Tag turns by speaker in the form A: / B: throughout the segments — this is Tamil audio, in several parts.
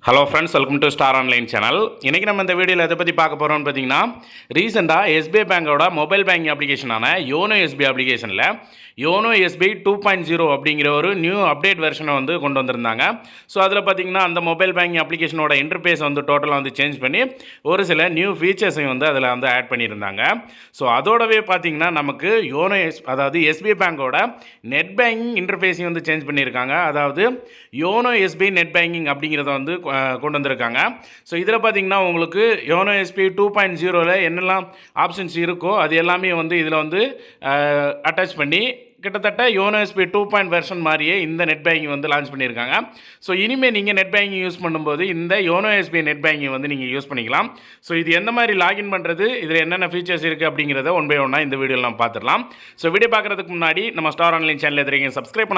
A: Hello friends, welcome to star online channel. இன்றைக்கி நம்ம இந்த வீடியோவில் எதை பற்றி பார்க்க போகிறோம்னு பார்த்தீங்கன்னா, ரீசெண்டாக எஸ்பிஐ பேங்கோட மொபைல் பேங்கிங் அப்ளிகேஷனான யோனோ எஸ்பிஐ அப்ளிகேஷனில் யோனோ எஸ்பிஐ 2.0 அப்படிங்கிற ஒரு நியூ அப்டேட் வெர்ஷனை வந்து கொண்டு வந்திருந்தாங்க. ஸோ அதில் பார்த்தீங்கன்னா அந்த மொபைல் பேங்கிங் அப்ளிகேஷனோட இன்டர்ஃபேஸ் வந்து டோட்டலாக வந்து சேஞ்ச் பண்ணி ஒரு சில நியூ ஃபீச்சர்ஸையும் வந்து அதில் வந்து ஆட் பண்ணியிருந்தாங்க. ஸோ அதோடவே பார்த்தீங்கன்னா நமக்கு அதாவது எஸ்பிஐ பேங்கோட நெட் பேங்கிங் இன்டர்ஃபேஸையும் வந்து சேஞ்ச் பண்ணியிருக்காங்க. அதாவது யோனோ எஸ்பிஐ நெட் பேங்கிங் அப்படிங்கிறத வந்து கொண்டு வந்திருக்காங்க. ஸோ இதில் பார்த்தீங்கன்னா உங்களுக்கு யோனோ எஸ்பிஐ 2.0ல் என்னெல்லாம் ஆப்ஷன்ஸ் இருக்கோ அது எல்லாமே வந்து இதில் வந்து அட்டாச் பண்ணி கிட்டத்தட்ட யோனோ எஸ்பிஐ 2.0 வெர்ஷன் மாதிரியே இந்த நெட் பேங்கிங் வந்து லான்ச் பண்ணியிருக்காங்க. ஸோ இனிமேல் நீங்கள் நெட் பேங்கிங் யூஸ் பண்ணும்போது இந்த யோனோ எஸ்பிஐ நெட் பேங்கிங் வந்து நீங்கள் யூஸ் பண்ணிக்கலாம். ஸோ இது எந்த மாதிரி லாகின் பண்ணுறது, இதில் என்னென்ன ஃபீச்சர்ஸ் இருக்குது அப்படிங்கிறத ஒன் பை ஒன்னாக இந்த வீடியோவில் நம்ம பார்த்துடலாம். ஸோ வீடியோ பார்க்குறதுக்கு முன்னாடி நம்ம ஸ்டார் ஆன்லைன் சேனல் எதிரீங்க சப்ஸ்கிரைப்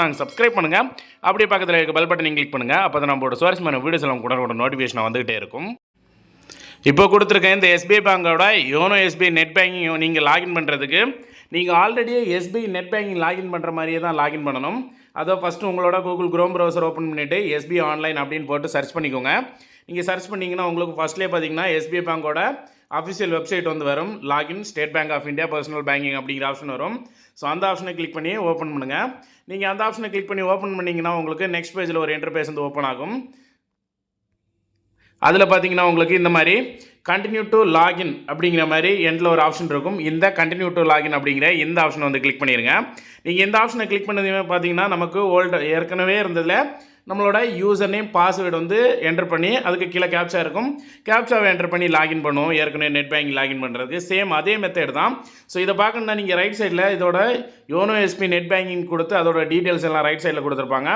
A: பண்ணுங்கள். அப்படியே பக்கத்தில் இருக்க பெல் பட்டனை கிளிக் பண்ணுங்கள். அப்போ தான் நம்மளோட சுவாரஸ்யமான வீடியோஸ் எல்லாம் கூட நோட்டிஃபிகேஷன் வந்துகிட்டே இருக்கும். இப்போ கொடுத்துருக்க இந்த எஸ்பிஐ பேங்கோட யோனோ எஸ்பிஐ நெட் பேங்கிங் நீங்கள் லாகின் பண்ணுறதுக்கு நீங்கள் already SBI net banking login பண்ணுற மாதிரியே தான் லாகின் பண்ணணும். அதை ஃபஸ்ட்டு உங்களோட கூகுள் குரோம் ப்ரௌசர் ஓப்பன் பண்ணிவிட்டு எஸ்பிஐ ஆன்லைன் அப்படின்னு போட்டு சர்ச் பண்ணிக்கோங்க. நீங்கள் சர்ச் பண்ணிங்கன்னா உங்களுக்கு ஃபஸ்ட்லேயே பார்த்தீங்கன்னா எஸ்பிஐ பேங்கோட அஃபிஷியல் வெப்சைட் வந்து வரும். Login State Bank of India personal banking அப்படிங்கிற ஆப்ஷன் வரும். ஸோ அந்த ஆப்ஷனை கிளிக் பண்ணி ஓப்பன் பண்ணுங்கள். நீங்கள் அந்த ஆப்ஷனை கிளிக் பண்ணி ஓப்பன் பண்ணிங்கன்னா உங்களுக்கு நெக்ஸ்ட் பேஜில் ஒரு இன்டர்ஃபேஸ் வந்து ஓப்பன் ஆகும். அதில் பார்த்தீங்கன்னா உங்களுக்கு இந்த மாதிரி கண்டினியூ டு லாகின் அப்படிங்கிற மாதிரி எண்டில் ஒரு ஆப்ஷன் இருக்கும். இந்த கண்டினியூ டு லாகின் அப்படிங்கிற இந்த ஆப்ஷனை வந்து கிளிக் பண்ணிடுங்க. நீங்கள் இந்த ஆப்ஷனை கிளிக் பண்ணதுமே பார்த்தீங்கன்னா நமக்கு ஏற்கனவே இருந்ததில் நம்மளோட யூசர் நேம் பாஸ்வேர்டு வந்து என்டர் பண்ணி அதுக்கு கீழே கேப்சா இருக்கும். கேப்சாவை என்டர் பண்ணி லாகின் பண்ணுவோம். ஏற்கனவே நெட் பேங்கிங் லாகின் பண்ணுறதுக்கு சேம் அதே மெத்தட் தான். ஸோ இதை பார்க்கணுன்னா நீங்கள் ரைட் சைடில் இதோட யோனோ எஸ்பிஐ நெட் பேங்கிங் கொடுத்து அதோட டீட்டெயில்ஸ் எல்லாம் ரைட் சைடில் கொடுத்துருப்பாங்க.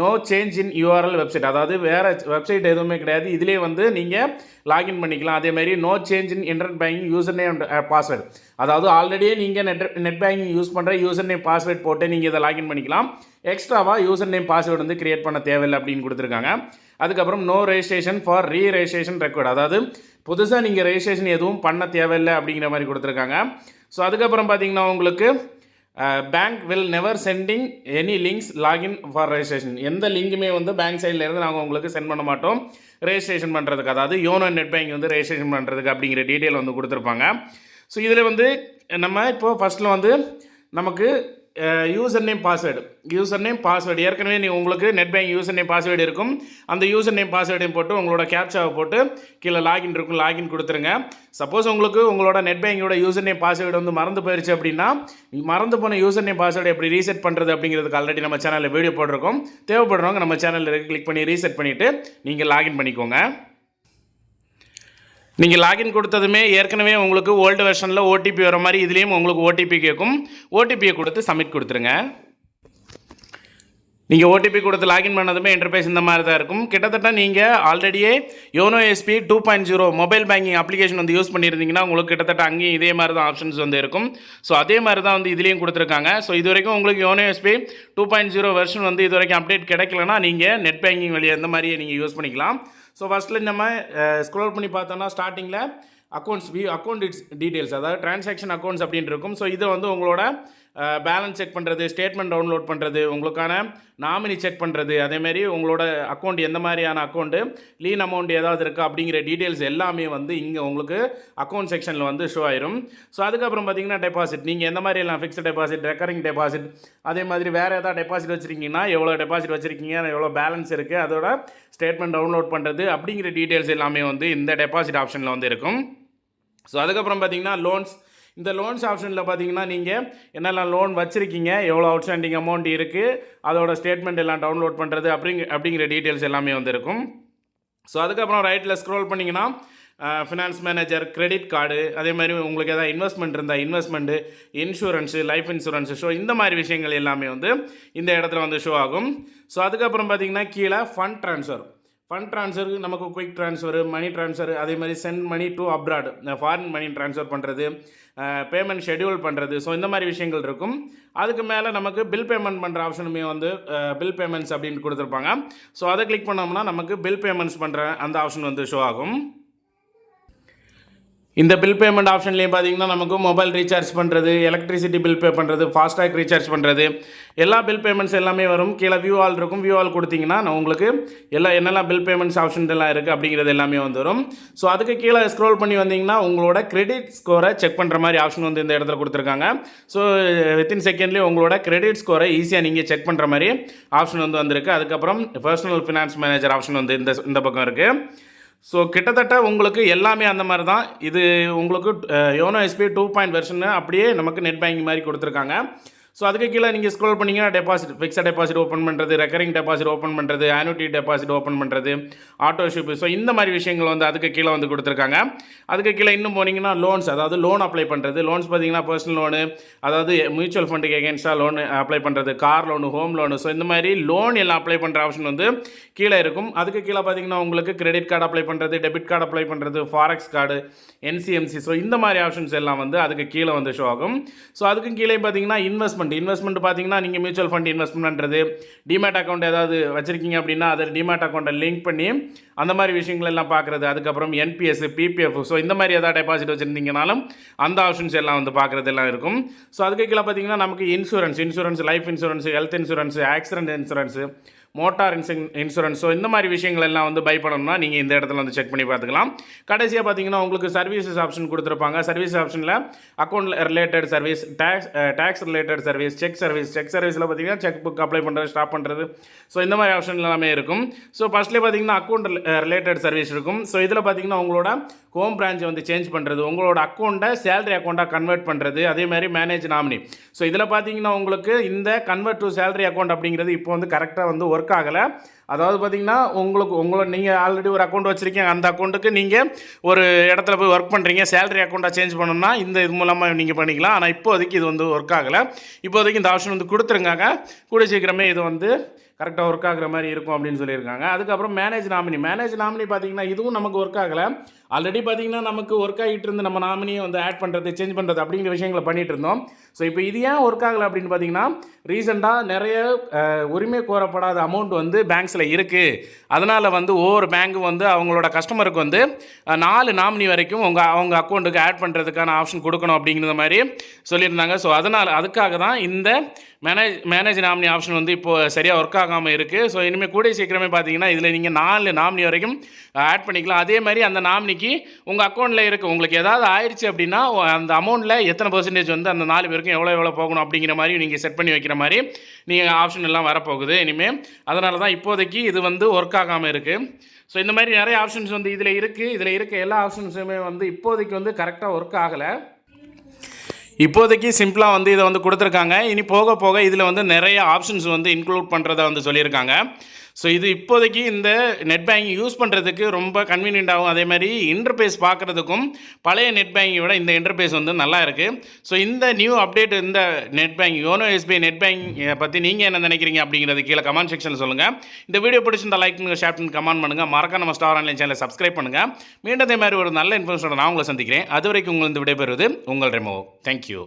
A: No change in URL website, அதாவது வேறு வெப்சைட் எதுவுமே கிடையாது, இதிலே வந்து நீங்கள் லாகின் பண்ணிக்கலாம். அதேமாதிரி no change in internet banking user name password, அதாவது ஆல்ரெடியே நீங்கள் நெட் பேங்கிங் யூஸ் பண்ணுற யூசர் நேம் பாஸ்வேர்ட் போட்டு நீங்கள் இதை லாகின் பண்ணிக்கலாம். எக்ஸ்ட்ராவாக யூசர் நேம் பாஸ்வேர்டு வந்து கிரியேட் பண்ண தேவையில்லை அப்படின்னு கொடுத்துருக்காங்க. அதுக்கப்புறம் no registration for registration record, அதாவது புதுசாக நீங்கள் ரெஜிஸ்ட்ரேஷன் எதுவும் பண்ண தேவையில்லை அப்படிங்கிற மாதிரி கொடுத்துருக்காங்க. ஸோ அதுக்கப்புறம் பார்த்தீங்கன்னா உங்களுக்கு bank will never sending any links login for registration, எந்த லிங்க்குமே வந்து பேங்க் சைடில் இருந்து நாங்கள் உங்களுக்கு சென்ட் பண்ண மாட்டோம் ரெஜிஸ்ட்ரேஷன் பண்ணுறதுக்கு, அதாவது யோனோ நெட் பேங்கிங் வந்து ரெஜிஸ்ட்ரேஷன் பண்ணுறதுக்கு அப்படிங்கிற டீட்டெயில் வந்து கொடுத்துருப்பாங்க. ஸோ இதில் வந்து நம்ம இப்போது ஃபஸ்ட்டில் வந்து நமக்கு யூசர் நேம் பாஸ்வேர்டு ஏற்கனவே உங்களுக்கு net banking user name password இருக்கும். அந்த யூசர் நேம் பாஸ்வேர்டையும் போட்டு உங்களோட கேப்சாவை போட்டு கீழே லாகின் இருக்கும், லாகின் கொடுத்துருங்க. சப்போஸ் உங்களுக்கு உங்களோட நெட் பேங்கிங்கோட யூசர் நேம் பாஸ்வேர்டு வந்து மறந்து போயிடுச்சு அப்படின்னா மறந்து போன யூசர் நேம் பாஸ்வேர்டு எப்படி ரீசெட் பண்ணுறது அப்படிங்கிறதுக்கு ஆல்ரெடி நம்ம சேனலில் வீடியோ போட்டிருக்கோம். தேவைப்படுறவங்க நம்ம சேனலில் கிளிக் பண்ணி ரீசெட் பண்ணிவிட்டு நீங்கள் லாகின் பண்ணிக்கோங்க. நீங்கள் லாகின் கொடுத்ததுமே ஏற்கனவே உங்களுக்கு ஓல்டு வெர்ஷனில் ஓடிபி வர மாதிரி இதுலேயும் உங்களுக்கு ஓடிபி கேட்கும். ஓடிபியை கொடுத்து சப்மிட் கொடுத்துருங்க. நீங்கள் ஓடிபி கொடுத்து லாகின் பண்ணதுமே இன்டர்ஃபேஸ் இந்த மாதிரி தான் இருக்கும். கிட்டத்தட்ட நீங்கள் ஆல்ரெடியே YONO SBI 2.0 mobile banking application வந்து யூஸ் பண்ணியிருந்தீங்கன்னா உங்களுக்கு கிட்டத்தட்ட அங்கேயும் இதே மாதிரி தான் ஆப்ஷன்ஸ் வந்து இருக்கும். ஸோ அதே மாதிரி தான் வந்து இதுலேயும் கொடுத்துருக்காங்க. ஸோ இது வரைக்கும் உங்களுக்கு யோனோ எஸ்பிஐ 2.0 வெர்ஷன் வந்து இது வரைக்கும் அப்டேட் கிடைக்கலன்னா நீங்கள் நெட் பேங்கிங் வழியாக இந்த மாதிரியே நீங்கள் யூஸ் பண்ணிக்கலாம். ஸோ ஃபஸ்ட்டில் நம்ம ஸ்க்ரோல் பண்ணி பார்த்தோன்னா ஸ்டார்டிங்கில் அக்கௌண்ட் டீட்டெயில்ஸ், அதாவது டிரான்சாக்ஷன் அக்கௌண்ட்ஸ் அப்படின்னு இருக்கும். ஸோ இதை வந்து உங்களோட பேலன்ஸ் செக் பண்ணுறது, ஸ்டேட்மெண்ட் டவுன்லோட் பண்ணுறது, உங்களுக்கான நாமினி செக் பண்ணுறது, அதேமாரி உங்களோட அக்கௌண்ட் எந்த மாதிரியான அக்கௌண்ட்டு, லீன் அமௌண்ட் ஏதாவது இருக்குது அப்படிங்கிற டீட்டெயில்ஸ் எல்லாமே வந்து இங்கே உங்களுக்கு அக்கௌண்ட் செக்ஷனில் வந்து ஷோ ஆயிரும். ஸோ அதுக்கப்புறம் பார்த்தீங்கன்னா டெபாசிட், நீங்கள் எந்த மாதிரி எல்லாம் ஃபிக்ஸ்ட் டெபாசிட், ரெக்கரிங் டெபாசிட், அதே மாதிரி வேறு ஏதாவது டெபாசிட் வச்சுருக்கீங்கன்னா எவ்வளோ டெபாசிட் வச்சுருக்கீங்க, எவ்வளோ பேலன்ஸ் இருக்குது, அதோட ஸ்டேட்மெண்ட் டவுன்லோட் பண்ணுறது அப்படிங்கிற டீட்டெயில்ஸ் எல்லாமே வந்து இந்த டெபாசிட் ஆப்ஷனில் வந்து இருக்கும். ஸோ அதுக்கப்புறம் பார்த்தீங்கன்னா இந்த லோன்ஸ் ஆப்ஷனில் பார்த்தீங்கன்னா நீங்கள் என்னெல்லாம் லோன் வச்சுருக்கீங்க, எவ்வளோ அவுட்ஸ்டாண்டிங் அமௌண்ட் இருக்குது, அதோட ஸ்டேட்மெண்ட் எல்லாம் டவுன்லோட் பண்ணுறது அப்படிங்கிற டீட்டெயில்ஸ் எல்லாமே வந்து இருக்கும். ஸோ அதுக்கப்புறம் ரைட்டில் ஸ்க்ரோல் பண்ணிங்கன்னா ஃபினான்ஸ் மேனேஜர், கிரெடிட் கார்டு, அதே மாதிரி உங்களுக்கு எதாவது இன்வெஸ்ட்மெண்ட் இருந்தால் investment, insurance, life insurance, so இந்த மாதிரி விஷயங்கள் எல்லாமே வந்து இந்த இடத்துல வந்து ஷோ ஆகும். ஸோ அதுக்கப்புறம் பார்த்தீங்கன்னா கீழே ஃபண்ட் ட்ரான்ஸ்ஃபருக்கு நமக்கு குயிக் ட்ரான்ஸ்ஃபர், மணி ட்ரான்ஸ்ஃபர், அதே மாதிரி send money to abroad, foreign money transfer பண்ணுறது, பேமெண்ட் ஷெட்யூல் பண்ணுறது, ஸோ இந்த மாதிரி விஷயங்கள் இருக்கும். அதுக்கு மேலே நமக்கு பில் பேமெண்ட் பண்ணுற ஆப்ஷனுமே வந்து பில் பேமெண்ட்ஸ் அப்படின்னு கொடுத்துருப்பாங்க. ஸோ அதை கிளிக் பண்ணோம்னா நமக்கு பில் பேமெண்ட்ஸ் பண்ணுற அந்த ஆப்ஷன் வந்து ஷோ ஆகும். இந்த பில் பேமெண்ட் ஆப்ஷன்லேயும் பார்த்தீங்கன்னா நமக்கு மொபைல் ரீசார்ஜ் பண்ணுறது, எலக்ட்ரிசிட்டி பில் பே பண்ணுறது, ஃபாஸ்டாக் ரீசார்ஜ் பண்ணுறது, எல்லா பில் பேமெண்ட்ஸ் எல்லாமே வரும். கீழே வியூ ஆல் இருக்கும். வியூ ஆல் கொடுத்தீங்கன்னா உங்களுக்கு என்னெல்லாம் பில் பேமெண்ட்ஸ் ஆப்ஷன் எல்லாம் இருக்குது அப்படிங்கிறது எல்லாமே வந்துடும். ஸோ அதுக்கு கீழே ஸ்க்ரோல் பண்ணி வந்தீங்கன்னா உங்களோட கிரெடிட் ஸ்கோரை செக் பண்ணுற மாதிரி ஆப்ஷன் வந்து இந்த இடத்துல கொடுத்துருக்காங்க. ஸோ வித்தின் செகண்ட்லேயே உங்களோட கிரெடிட் ஸ்கோரை ஈஸியாக நீங்கள் செக் பண்ணுற மாதிரி ஆப்ஷன் வந்து வந்திருக்கு. அதுக்கப்புறம் பர்சனல் ஃபினான்ஸ் மேனேஜர் ஆப்ஷன் வந்து இந்த பக்கம் இருக்குது. ஸோ கிட்டத்தட்ட உங்களுக்கு எல்லாமே அந்த மாதிரி தான். இது உங்களுக்கு யோனோ எஸ்பிஐ 2 வெர்ஷன் அப்படியே நமக்கு நெட் பேங்கிங் மாதிரி கொடுத்துருக்காங்க. ஸோ அதுக்கு கீழே நீங்கள் ஸ்க்ரோல் பண்ணிங்கன்னா டெபாசிட், ஃபிக்ஸட் டெபாசிட் ஓப்பன் பண்ணுறது, ரெக்கரிங் டெபாசிட் ஓப்பன் பண்ணுறது, ஆனுட்டி டெபாசிட் ஓப்பன் பண்ணுறது, ஆட்டோ ஷிப், ஸோ இந்த மாதிரி விஷயங்கள் வந்து அதுக்கு கீழே வந்து கொடுத்துருக்காங்க. அதுக்கு கீழே இன்னும் போனீங்கன்னா லோன்ஸ், அதாவது லோன் அப்ளை பண்ணுறது. லோன்ஸ் பார்த்தீங்கன்னா பர்சனல் லோனு, அதாவது மியூச்சுவல் ஃபண்டுக்கு எகென்ஸ்டாக லோன் அப்ளை பண்ணுறது, car loan, home loan, so இந்த மாதிரி லோன் எல்லாம் அப்ளை பண்ணுற ஆப்ஷன் வந்து கீழே இருக்கும். அதுக்கு கீழே பார்த்தீங்கன்னா உங்களுக்கு கிரெடிட் கார்டு அப்ளை பண்ணுறது, டெபிட் கார்டு அப்ளை பண்ணுறது, ஃபாரெக்ஸ் கார்டு, என்சிஎம்சி, ஸோ இந்த மாதிரி ஆப்ஷன்ஸ் எல்லாம் வந்து அதுக்கு கீழே வந்து ஷோ ஆகும். ஸோ அதுக்கு கீழே பார்த்தீங்கன்னா இன்வெஸ்ட்மெண்ட் பார்த்தீங்கன்னா நீங்கள் மியூச்சுவல் ஃபண்ட் இன்வெஸ்ட்மெண்ட் பண்ணுறது, டிமேட் அக்கௌண்ட் ஏதாவது வச்சிருக்கீங்க அப்படின்னா அதை டிமேட் அக்கௌண்ட்டை லிங்க் பண்ணி அந்த மாதிரி விஷயங்கள் எல்லாம் பார்க்குறது. அதுக்கப்புறம் என்பிஎஸ், பிபிஎஃப், ஸோ இந்த மாதிரி ஏதாவது டெபாசிட் வச்சுருந்தீங்கனாலும் அந்த ஆப்ஷன்ஸ் எல்லாம் வந்து பார்க்குறது எல்லாம் இருக்கும். ஸோ அதுக்கு கீழே பார்த்தீங்கன்னா நமக்கு insurance, life insurance, health insurance, accident insurance, motor insurance, so இந்த மாதிரி விஷயங்கள் எல்லாம் வந்து பை பண்ணணும்னா நீங்கள் இந்த இடத்துல வந்து செக் பண்ணி பார்த்துக்கலாம். கடைசியாக பார்த்தீங்கன்னா உங்களுக்கு சர்வீசஸ் ஆப்ஷன் கொடுத்துருப்பாங்க. சர்வீஸ் ஆப்ஷனில் account related service, tax related service, cheque சர்வீஸில் பார்த்தீங்கன்னா செக் புக் அப்ளை பண்ணுறது, ஸ்டாப் பண்ணுறது, ஸோ இந்த மாதிரி ஆப்ஷன் எல்லாமே இருக்கும். ஸோ ஃபஸ்ட்லேயே பார்த்தீங்கன்னா அக்கௌண்ட் ரிலேட்டட் சர்வீஸ் இருக்கும். ஸோ இதில் பார்த்தீங்கன்னா உங்களோட ஹோம் பிரான்ச்சை வந்து சேஞ்ச் பண்ணுறது, உங்களோட அக்கௌண்ட்டை சேலரி அக்கௌண்ட்டாக கன்வெர்ட் பண்ணுறது, அதே மாதிரி மேனேஜ் நாமினி. ஸோ இதில் பார்த்தீங்கன்னா உங்களுக்கு இந்த கன்வெர்ட் டு சேலரி அக்கௌண்ட் அப்படிங்கிறது இப்போ வந்து கரெக்டாக வந்து ஒர்க் ஆகலை. அதாவது பார்த்தீங்கன்னா நீங்கள் ஆல்ரெடி ஒரு அக்கௌண்ட் வச்சுருக்கீங்க, அந்த அக்கௌண்ட்டுக்கு நீங்கள் ஒரு இடத்துல போய் ஒர்க் பண்ணுறீங்க, சேலரி அக்கௌண்ட்டாக சேஞ்ச் பண்ணணும்னா இது மூலமாக நீங்கள் பண்ணிக்கலாம். ஆனால் இப்போதைக்கு இது வந்து ஒர்க் ஆகலை. இப்போதைக்கு இந்த ஆப்ஷன் வந்து கொடுத்துருங்காங்க. கூட சீக்கிரமே இது வந்து கரெக்டாக ஒர்க் ஆகுற மாதிரி இருக்கும் அப்படின்னு சொல்லியிருக்காங்க. அதுக்கப்புறம் மேனேஜ் நாமினி பார்த்தீங்கன்னா இதுவும் நமக்கு ஒர்க் ஆகலை. ஆல்ரெடி பார்த்தீங்கன்னா நமக்கு ஒர்க் ஆகிட்டு இருந்து நம்ம நாமினியை வந்து ஆட் பண்ணுறது, சேஞ்ச் பண்ணுறது அப்படிங்கிற விஷயங்களை பண்ணிகிட்டு இருந்தோம். ஸோ இப்போ இது ஏன் ஒர்க் ஆகலை அப்படின்னு பார்த்தீங்கன்னா ரீசெண்டாக நிறைய உரிமை கோரப்படாத அமௌண்ட் வந்து பேங்க்ஸில் இருக்குது. அதனால் வந்து ஒவ்வொரு பேங்க்கும் வந்து அவங்களோட கஸ்டமருக்கு வந்து 4 நாமினி வரைக்கும் அவங்க அக்கௌண்ட்டுக்கு ஆட் பண்ணுறதுக்கான ஆப்ஷன் கொடுக்கணும் அப்படிங்கிற மாதிரி சொல்லியிருந்தாங்க. ஸோ அதுக்காக தான் இந்த மேனேஜ் நாமினி ஆப்ஷன் வந்து இப்போது சரியாக ஒர்க் ஆகாமல் இருக்குது. ஸோ இனிமேல் கூடிய சீக்கிரமே பார்த்தீங்கன்னா இதில் நீங்கள் 4 நாமினி வரைக்கும் ஆட் பண்ணிக்கலாம். அதே மாதிரி அந்த நாமினிக்கு உங்கள் அக்கௌண்ட்டில் இருக்குது, உங்களுக்கு ஏதாவது ஆயிடுச்சு அப்படின்னா அந்த அமௌண்ட்டில் எத்தனை பெர்சன்டேஜ் வந்து அந்த 4 பேருக்கும் எவ்வளோ போகணும் அப்படிங்கிற மாதிரி நீங்கள் செட் பண்ணி வைக்கிற மாதிரி நீங்கள் ஆப்ஷன் எல்லாம் வரப்போகுது இனிமேல். அதனால தான் இப்போதைக்கு இது வந்து ஒர்க் ஆகாமல் இருக்குது. ஸோ இந்த மாதிரி நிறைய ஆப்ஷன்ஸ் வந்து இதில் இருக்க எல்லா ஆப்ஷன்ஸுமே வந்து இப்போதைக்கு வந்து கரெக்டாக ஒர்க் ஆகலை. இப்போதைக்கு சிம்பிளாக வந்து இதை வந்து கொடுத்துருக்காங்க. இனி போக போக இதில் வந்து நிறைய ஆப்ஷன்ஸ் வந்து இன்க்ளூட் பண்ணுறதா வந்து சொல்லியிருக்காங்க. ஸோ இது இப்போதைக்கு இந்த நெட் பேங்கிங் யூஸ் பண்ணுறதுக்கு ரொம்ப கன்வீனியன்ட்டாகவும், அதே மாதிரி இன்டர்பேஸ் பார்க்குறதுக்கும் பழைய நெட் பேங்கிங்கை விட இந்த இன்டர்பேஸ் வந்து நல்லா இருக்குது. ஸோ இந்த நியூ அப்டேட் இந்த net banking YONO SBI net banking பற்றி நீங்கள் என்ன நினைக்கிறீங்க அப்படிங்கிறது கீழே கமெண்ட் செக்ஷனில் சொல்லுங்கள். இந்த வீடியோ பிடிச்சிருந்தா லைக் பண்ணுங்கள், ஷேர் பண்ணி கமெண்ட் பண்ணுங்கள். மறக்காம நம்ம ஸ்டார் ஆன்லைன் சேனலை சப்ஸ்கிரைப் பண்ணுங்கள். மீண்டும் அதே மாதிரி ஒரு நல்ல இன்ஃபர்மேஷனோட நான் உங்களை சந்திக்கிறேன். அது வரைக்கும் உங்களுக்கு விடைபெறுவது உங்கள் ரெமோ. தேங்க்யூ.